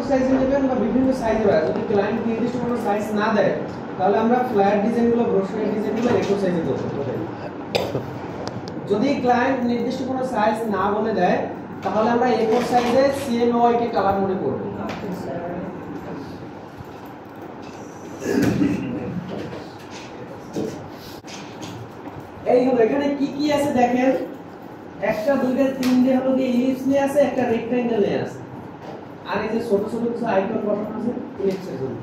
সাইজে নেবেন বা বিভিন্ন সাইজে হয়। যদি ক্লায়েন্ট নির্দিষ্ট কোনো সাইজ না দেয় তাহলে আমরা ফ্ল্যাট ডিজাইনগুলো ব্রোশারের ডিজাইনগুলো A4 সাইজে দেব। যদি ক্লায়েন্ট নির্দিষ্ট কোনো সাইজ না বলে দেয় তাহলে আমরা A4 সাইজে CMYK কে কালার মোডে করব। এই হলো এখানে কি কি আছে দেখেন, একটা দুইটা তিনটে হলো কি ইলিপস নিয়ে আছে, একটা রেক্ট্যাঙ্গেল নিয়ে আছে, আর এই যে ছোট ছোট কিছু আইকন বসানো আছে ইলিপসের জন্য।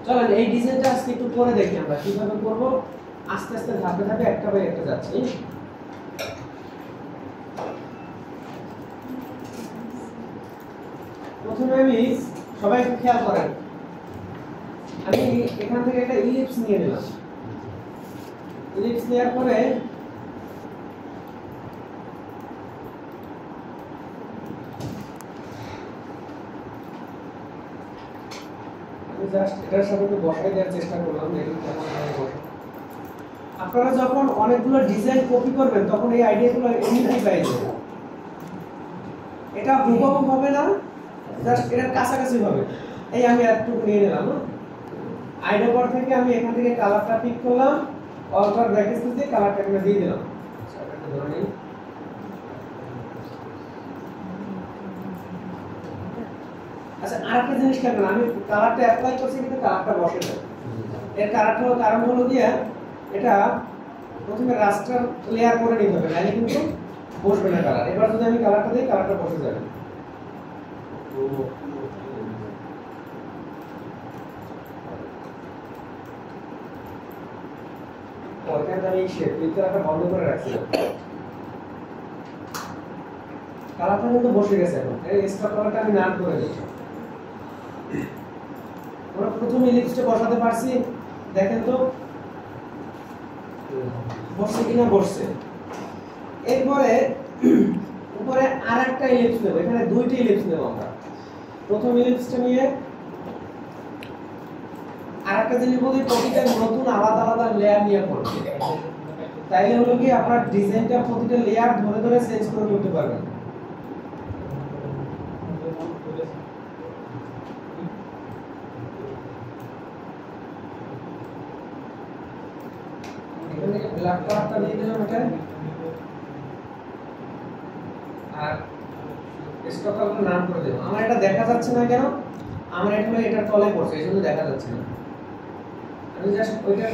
চলেন এই ডিজাইনটা আজকে একটু পরে দেখি আমরা কিভাবে করব, আস্তে আস্তে ধাপে ধাপে একটা বাই একটা যাচ্ছে। প্রথমে আমি সবাই একটু খেয়াল করেন, আমি এখান থেকে একটা ইলিপস নিয়ে নিলাম। ইলিপস নেওয়ার পরে জাস্ট এটার সাথে একটু বসাই দেওয়ার চেষ্টা করলাম, দেখুন কেমন ভাবে বসে। আপনারা যখন অনেকগুলো ডিজাইন কপি করবেন তখন এই আইডিয়াগুলো এমনিতেই পেয়ে যাবেন। এটা হুবহু হবে না, জাস্ট এটার কাছাকাছি হবে। এই আমি একটু নিয়ে নিলাম, আইডিয়া বার থেকে আমি এখান থেকে কালারটা পিক করলাম, অল্টার ব্র্যাকেটস দিয়ে কালারটা এখানে দিয়ে দিলাম। এটা ধরে নিই, আচ্ছা আরেকটা জিনিস খেয়াল করুন, আমি কালারটা অ্যাপ্লাই করছি কিন্তু কালারটা বসে না। এর কারণ হলো গিয়া এটা প্রথমে রাস্টার লেয়ার করে নিতে হবে, নাহলে কিন্তু বসবে না কালার। এবার যদি আমি কালারটা দিই কালারটা বসে যাবে। ওইখানে আমি শেপ কালারটা বন্ধ করে রাখছি, কালারটা কিন্তু বসে গেছে। এখন এই স্টক কালারটা আমি নাম করে দিচ্ছি। আমরা প্রথমে ইলিপসটা বসাতে পারছি, দেখেন তো বসছে কিনা, বসছে। এরপরে উপরে আরেকটা ইলিপস নেব, এখানে দুইটা ইলিপস নেব আমরা। প্রথম ইলিপসটা নিয়ে আরেকটা জিনিস বলি, প্রতিটা নতুন আলাদা আলাদা লেয়ার নিয়ে করতে, তাইলে হলো কি আপনার ডিজাইনটা প্রতিটা লেয়ার ধরে ধরে চেঞ্জ করে করতে পারবেন। ব্ল্যাক কালারটা দিয়ে দিলাম এটা, আর স্টক কালারটা নাম করে দিলাম। আমার এটা দেখা যাচ্ছে না কেন, আমার এটা হলো এটার তলায় পড়ছে, এইজন্য দেখা যাচ্ছে না। আমি জাস্ট ওইটা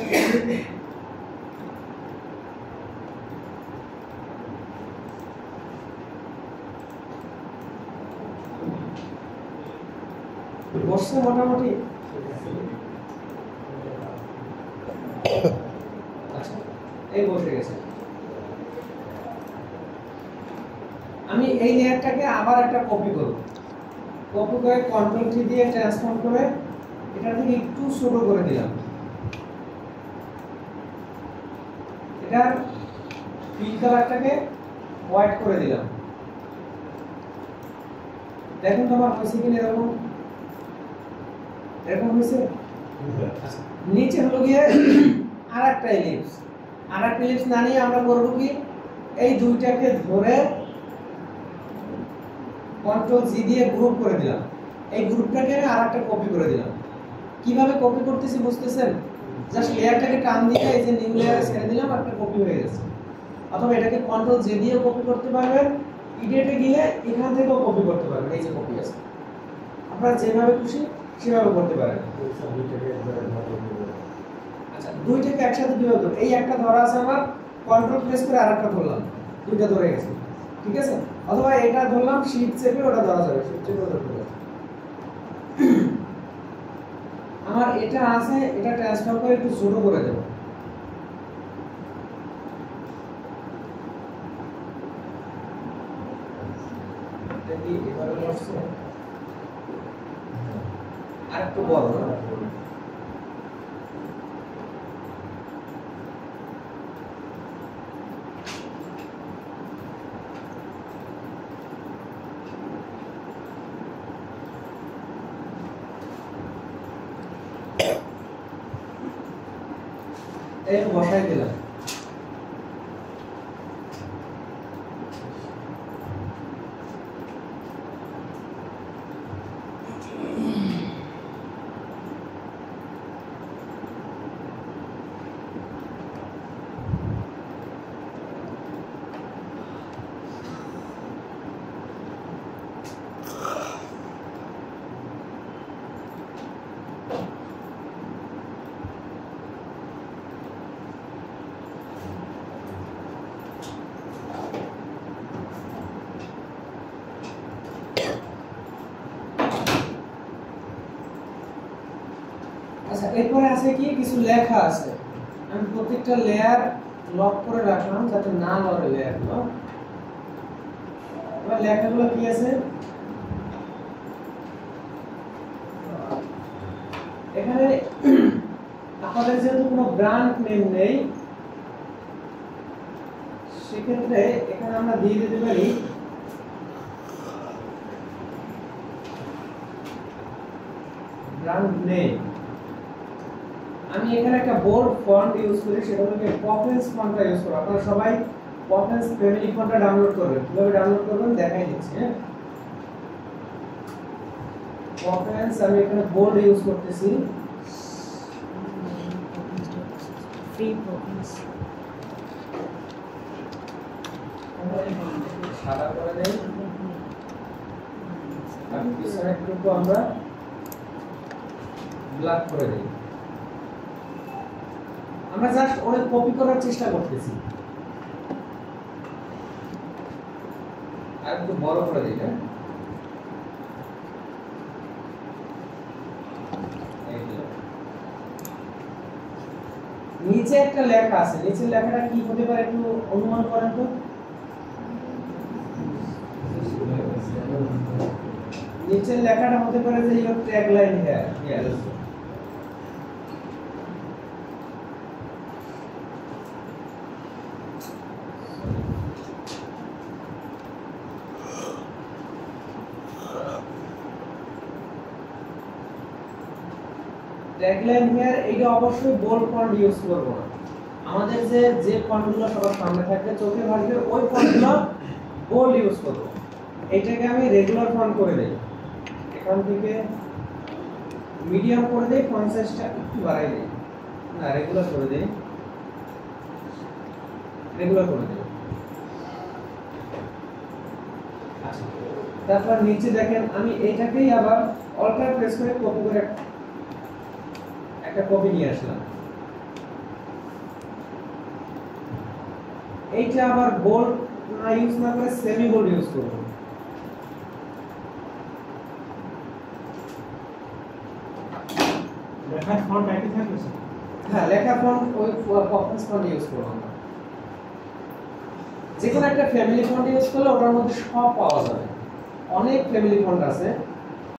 বসছে মোটামুটি। আচ্ছা এই বসে গেছে। আমি এই লেয়ারটাকে আবার একটা কপি করব, কপি করে কন্ট্রোল কি দিয়ে ট্রান্সফর্ম করে এটা থেকে একটু ছোট করে দিলাম। এটা ফিল কালারটাকে হোয়াইট করে দিলাম। দেখুন তোমার হয়েছে কিনা, এরকম এরকম হয়েছে। নিচে হলো গিয়ে আরেকটা ইলিপস না নিয়ে আমরা করব কি, এই দুইটাকে ধরে কন্ট্রোল জি দিয়ে গ্রুপ করে দিলাম। এই গ্রুপটাকে আমি আরেকটা কপি করে দিলাম। কিভাবে কপি করতেছি বুঝতেছেন? জাস্ট লেয়ারটাকে টান দিয়ে এই যে নিউ লেয়ারে ছেড়ে দিলাম, একটা কপি হয়ে গেছে। অথবা এটাকে কন্ট্রোল জে দিয়ে কপি করতে পারবেন, ইডিটে গিয়ে এখান থেকেও কপি করতে পারবেন। এই যে কপি আছে, আপনারা যেভাবে খুশি সেভাবে করতে পারেন। আচ্ছা দুইটাকে একসাথে কিভাবে করব? এই একটা ধরা আছে আমার, কন্ট্রোল প্রেস করে আরেকটা ধরলাম, দুইটা ধরে গেছে, ঠিক আছে? অথবা এটা ধরলাম, শিফট চেপে ওটা ধরা যাবে, শিফট চেপে ধরতে হবে। আমার এটা আছে, এটা ট্রান্সফার করে একটু ছোট করে দেব। এটা কি এভাবে বসছে? আর একটু বড় না? এই বসাই দিলাম। আচ্ছা এরপরে আছে কি কিছু লেখা আছে, আমি প্রত্যেকটা লেয়ার লক করে রাখলাম যাতে না লড়ে লেয়ারগুলো। এবার লেখাগুলো কি আছে, এখানে আপনাদের যেহেতু কোনো ব্র্যান্ড নেম নেই সেক্ষেত্রে এখানে আমরা দিয়ে দিতে পারি ব্র্যান্ড নেম। আমি এখানে একটা বোল্ড ফন্ট ইউজ করি, সেটা হলো পপেন্স ফন্টটা ইউজ করব। আপনারা সবাই পপেন্স ফ্যামিলি ফন্টটা ডাউনলোড করবেন। কিভাবে ডাউনলোড করবেন দেখাই দিচ্ছি। হ্যাঁ, পপেন্স আমি এখানে বোল্ড ইউজ করতেছি, ফ্রি পপেন্স সাদা করে দেই আর পিছনে একটু আমরা ব্ল্যাক করে দেই। আমরা জাস্ট ওরে কপি করার চেষ্টা করতেছি। আর একটু বড় করে দিই। হ্যাঁ, নিচে একটা লেখা আছে, নিচের লেখাটা কি হতে পারে একটু অনুমান করেন তো। নিচের লেখাটা হতে পারে যে your tagline here. Tagline here, এইটা অবশ্যই বোল্ড ফন্ট ইউজ করব না। আমাদের যে ফন্টগুলো সবার সামনে থাকবে চোখে ভাসবে ওই ফন্টগুলো বোল্ড ইউজ করব। এটাকে আমি রেগুলার ফন্ট করে দেই, এখান থেকে মিডিয়াম করে দেই, ফন্ট সাইজটা একটু বাড়াই দেই, না রেগুলার করে দেই, রেগুলার করে দেই। আচ্ছা, তারপর নিচে দেখেন আমি এটাকেই আবার অল্টার প্রেস করে কপি করে একটা কপি নিয়ে আসলাম। এইটা আবার বোল্ড না ইউজ না করে সেমি বোল্ড ইউজ করব। লেখার ফন্ট একই থাকবে স্যার? হ্যাঁ, লেখা ফন্ট ওই পপেন্স ফন্ট ইউজ করব আমরা। যে কোনো একটা ফ্যামিলি ফন্ট ইউজ করলে ওটার মধ্যে সব পাওয়া যাবে। অনেক ফ্যামিলি ফন্ট আছে,